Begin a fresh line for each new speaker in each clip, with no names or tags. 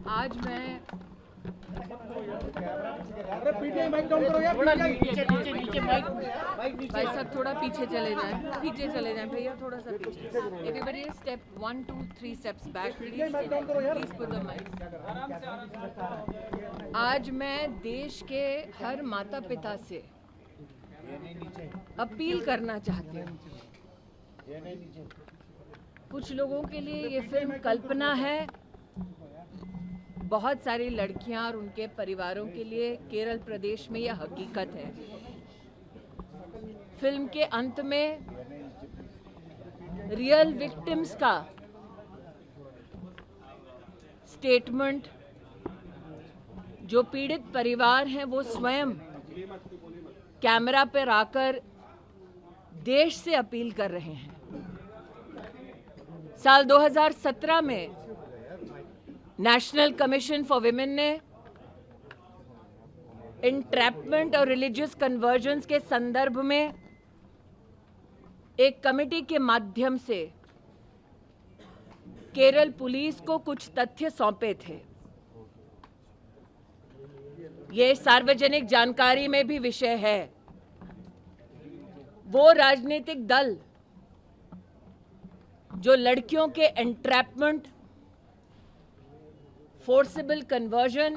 आज मैं भाई साहब थोड़ा पीछे चले जाएं भैया, थोड़ा सा पीछे। Everybody step 1 2 3 steps back please put the mic. आज मैं देश के हर माता पिता से अपील करना चाहती हूँ। कुछ लोगों के लिए ये फिल्म कल्पना है, बहुत सारी लड़कियां और उनके परिवारों के लिए केरल प्रदेश में यह हकीकत है। फिल्म के अंत में रियल विक्टिम्स का स्टेटमेंट जो पीड़ित परिवार हैं वो स्वयं कैमरा पर आकर देश से अपील कर रहे हैं। साल 2017 में नेशनल कमीशन फॉर विमेन ने इंट्रैपमेंट और रिलीजियस कन्वर्जन्स के संदर्भ में एक कमेटी के माध्यम से केरल पुलिस को कुछ तथ्य सौंपे थे। ये सार्वजनिक जानकारी में भी विषय है। वो राजनीतिक दल जो लड़कियों के एंट्रैपमेंट, फोर्सिबल कन्वर्जन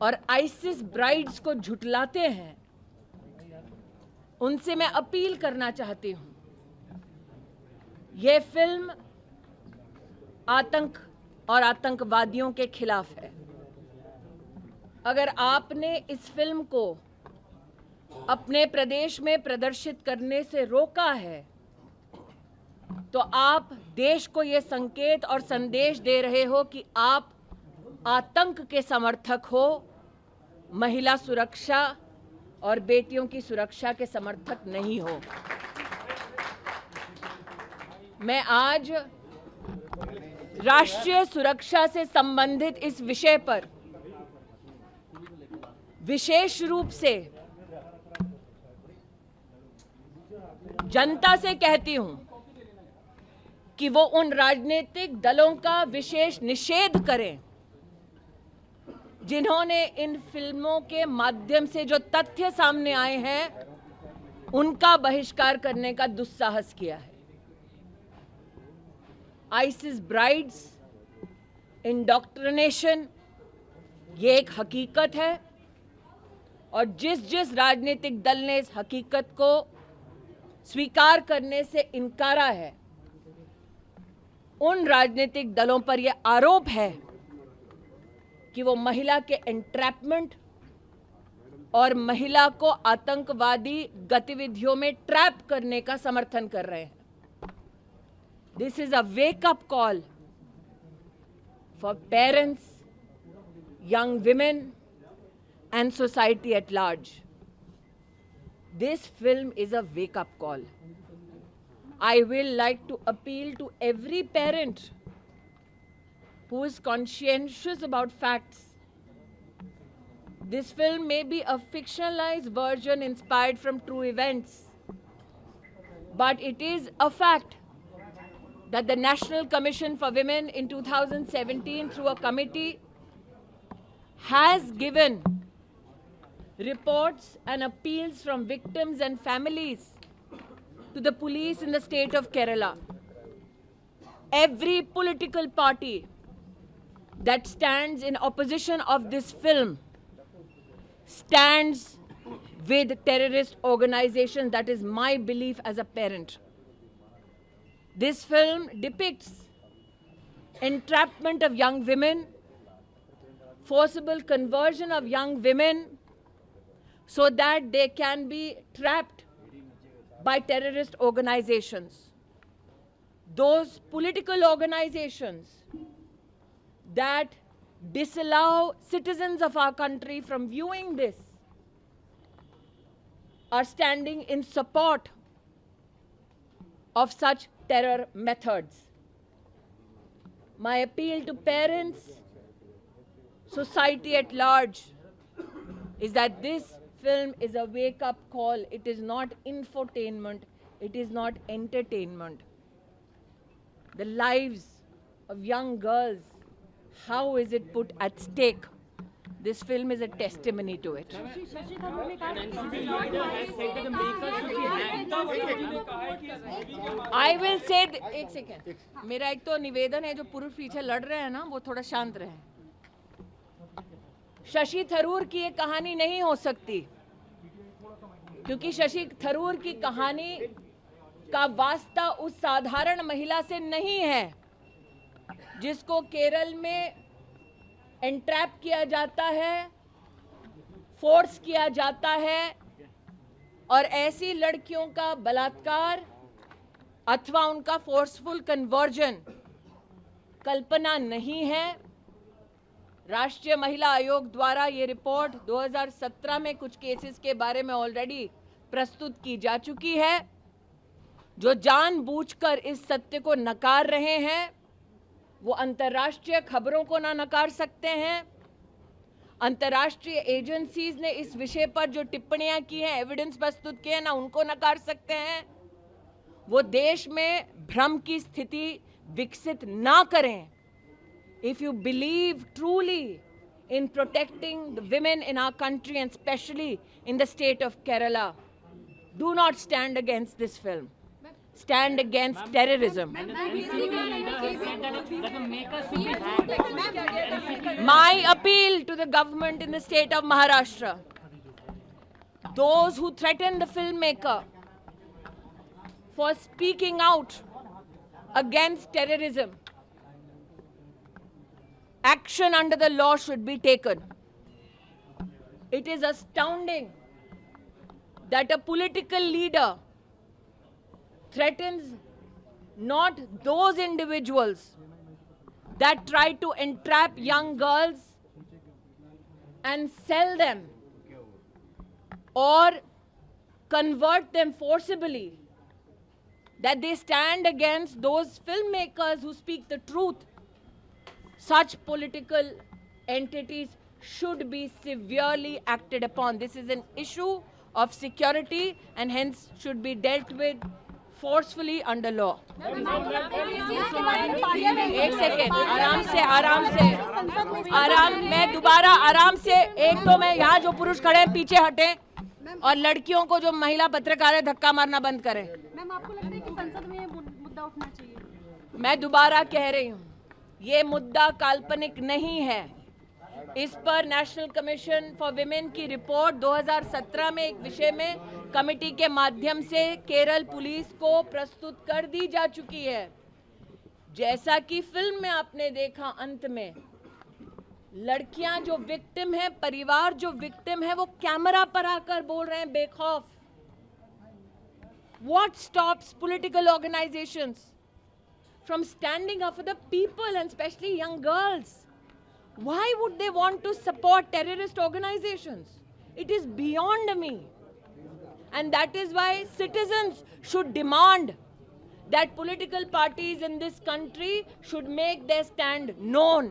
और आइसिस ब्राइड्स को झुठलाते हैं, उनसे मैं अपील करना चाहती हूं। यह फिल्म आतंक और आतंकवादियों के खिलाफ है। अगर आपने इस फिल्म को अपने प्रदेश में प्रदर्शित करने से रोका है तो आप देश को ये संकेत और संदेश दे रहे हो कि आप आतंक के समर्थक हो, महिला सुरक्षा और बेटियों की सुरक्षा के समर्थक नहीं हो। मैं आज राष्ट्रीय सुरक्षा से संबंधित इस विषय पर विशेष रूप से जनता से कहती हूं कि वो उन राजनीतिक दलों का विशेष निषेध करें जिन्होंने इन फिल्मों के माध्यम से जो तथ्य सामने आए हैं उनका बहिष्कार करने का दुस्साहस किया है। आइसिस ब्राइड्स, इंडोक्ट्रिनेशन, ये एक हकीकत है और जिस राजनीतिक दल ने इस हकीकत को स्वीकार करने से इनकारा है, उन राजनीतिक दलों पर यह आरोप है कि वो महिला के एंट्रैपमेंट और महिला को आतंकवादी गतिविधियों में ट्रैप करने का समर्थन कर रहे हैं। This is a wake up call for parents, young women and society at large. This film is a wake-up call. I will like to appeal to every parent who is conscientious about facts. This film may be a fictionalized version inspired from true events, but it is a fact that the National Commission for Women in 2017 through a committee has given reports and appeals from victims and families to the police in the state of Kerala. Every political party that stands in opposition of this film stands with terrorist organizations. That is my belief as a parent. This film depicts entrapment of young women, forcible conversion of young women so that they can be trapped by terrorist organizations. Those political organizations that disallow citizens of our country from viewing this are standing in support of such terror methods. My appeal to parents, society at large, is that this film is a wake-up call. It is not infotainment. It is not entertainment. The lives of young girls how is it put at stake? This film is a testimony to it. I will say एक second, मेरा एक तो निवेदन है, जो पुरुष पीछे लड़ रहे हैं ना, वो थोड़ा शांत रहे. शशि थरूर की ये कहानी नहीं हो सकती, क्योंकि शशि थरूर की कहानी का वास्ता उस साधारण महिला से नहीं है जिसको केरल में एंट्रैप किया जाता है, फोर्स किया जाता है, और ऐसी लड़कियों का बलात्कार अथवा उनका फोर्सफुल कन्वर्जन कल्पना नहीं है. राष्ट्रीय महिला आयोग द्वारा ये रिपोर्ट 2017 में कुछ केसेस के बारे में ऑलरेडी प्रस्तुत की जा चुकी है. जो जानबूझकर इस सत्य को नकार रहे हैं वो अंतर्राष्ट्रीय खबरों को ना नकार सकते हैं. अंतर्राष्ट्रीय एजेंसीज ने इस विषय पर जो टिप्पणियां की हैं, एविडेंस प्रस्तुत किए हैं, ना उनको नकार सकते हैं. वो देश में भ्रम की स्थिति विकसित ना करें. If you believe truly in protecting the women in our country and especially in the state of Kerala, do not stand against this film. Stand against terrorism. My appeal to the government in the state of Maharashtra, those who threaten the filmmaker for speaking out against terrorism, action under the law should be taken. It is astounding that a political leader threatens not those individuals that try to entrap young girls and sell them or convert them forcibly, that they stand against those filmmakers who speak the truth. Such political entities should be severely acted upon. This is an issue of security and hence should be dealt with forcefully under law. एक second, मैं दोबारा आराम से, एक तो मैं यहाँ जो पुरुष खड़े हैं पीछे हटे और लड़कियों को जो महिला पत्रकार है धक्का मारना बंद करें.
मैम, आपको लगता है कि संसद में ये मुद्दा उठना चाहिए?
मैं दोबारा कह रही हूँ, ये मुद्दा काल्पनिक नहीं है. इस पर नेशनल कमीशन फॉर विमेन की रिपोर्ट 2017 में एक विषय में कमेटी के माध्यम से केरल पुलिस को प्रस्तुत कर दी जा चुकी है. जैसा कि फिल्म में आपने देखा, अंत में लड़कियां जो विक्टिम है, परिवार जो विक्टिम है, वो कैमरा पर आकर बोल रहे हैं बेखौफ. What stops political organizations from standing up for the people and especially young girls? Why would they want to support terrorist organizations? It is beyond me. And that is why citizens should demand that political parties in this country should make their stand known.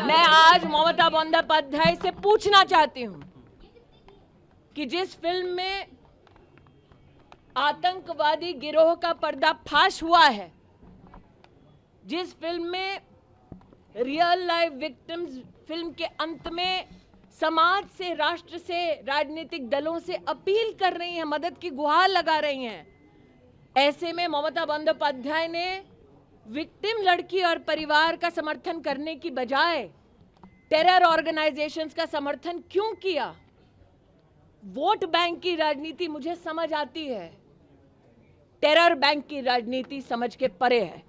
मैं आज ममता बंदोपाध्याय से पूछना चाहती हूं कि जिस film में आतंकवादी गिरोह का पर्दाफाश हुआ है, जिस फिल्म में रियल लाइफ विक्टिम्स फिल्म के अंत में समाज से, राष्ट्र से, राजनीतिक दलों से अपील कर रही हैं, मदद की गुहार लगा रही हैं, ऐसे में ममता बंदोपाध्याय ने विक्टिम लड़की और परिवार का समर्थन करने की बजाय टेरर ऑर्गेनाइजेशंस का समर्थन क्यों किया? वोट बैंक की राजनीति मुझे समझ आती है, टेरर बैंक की राजनीति समझ के परे है.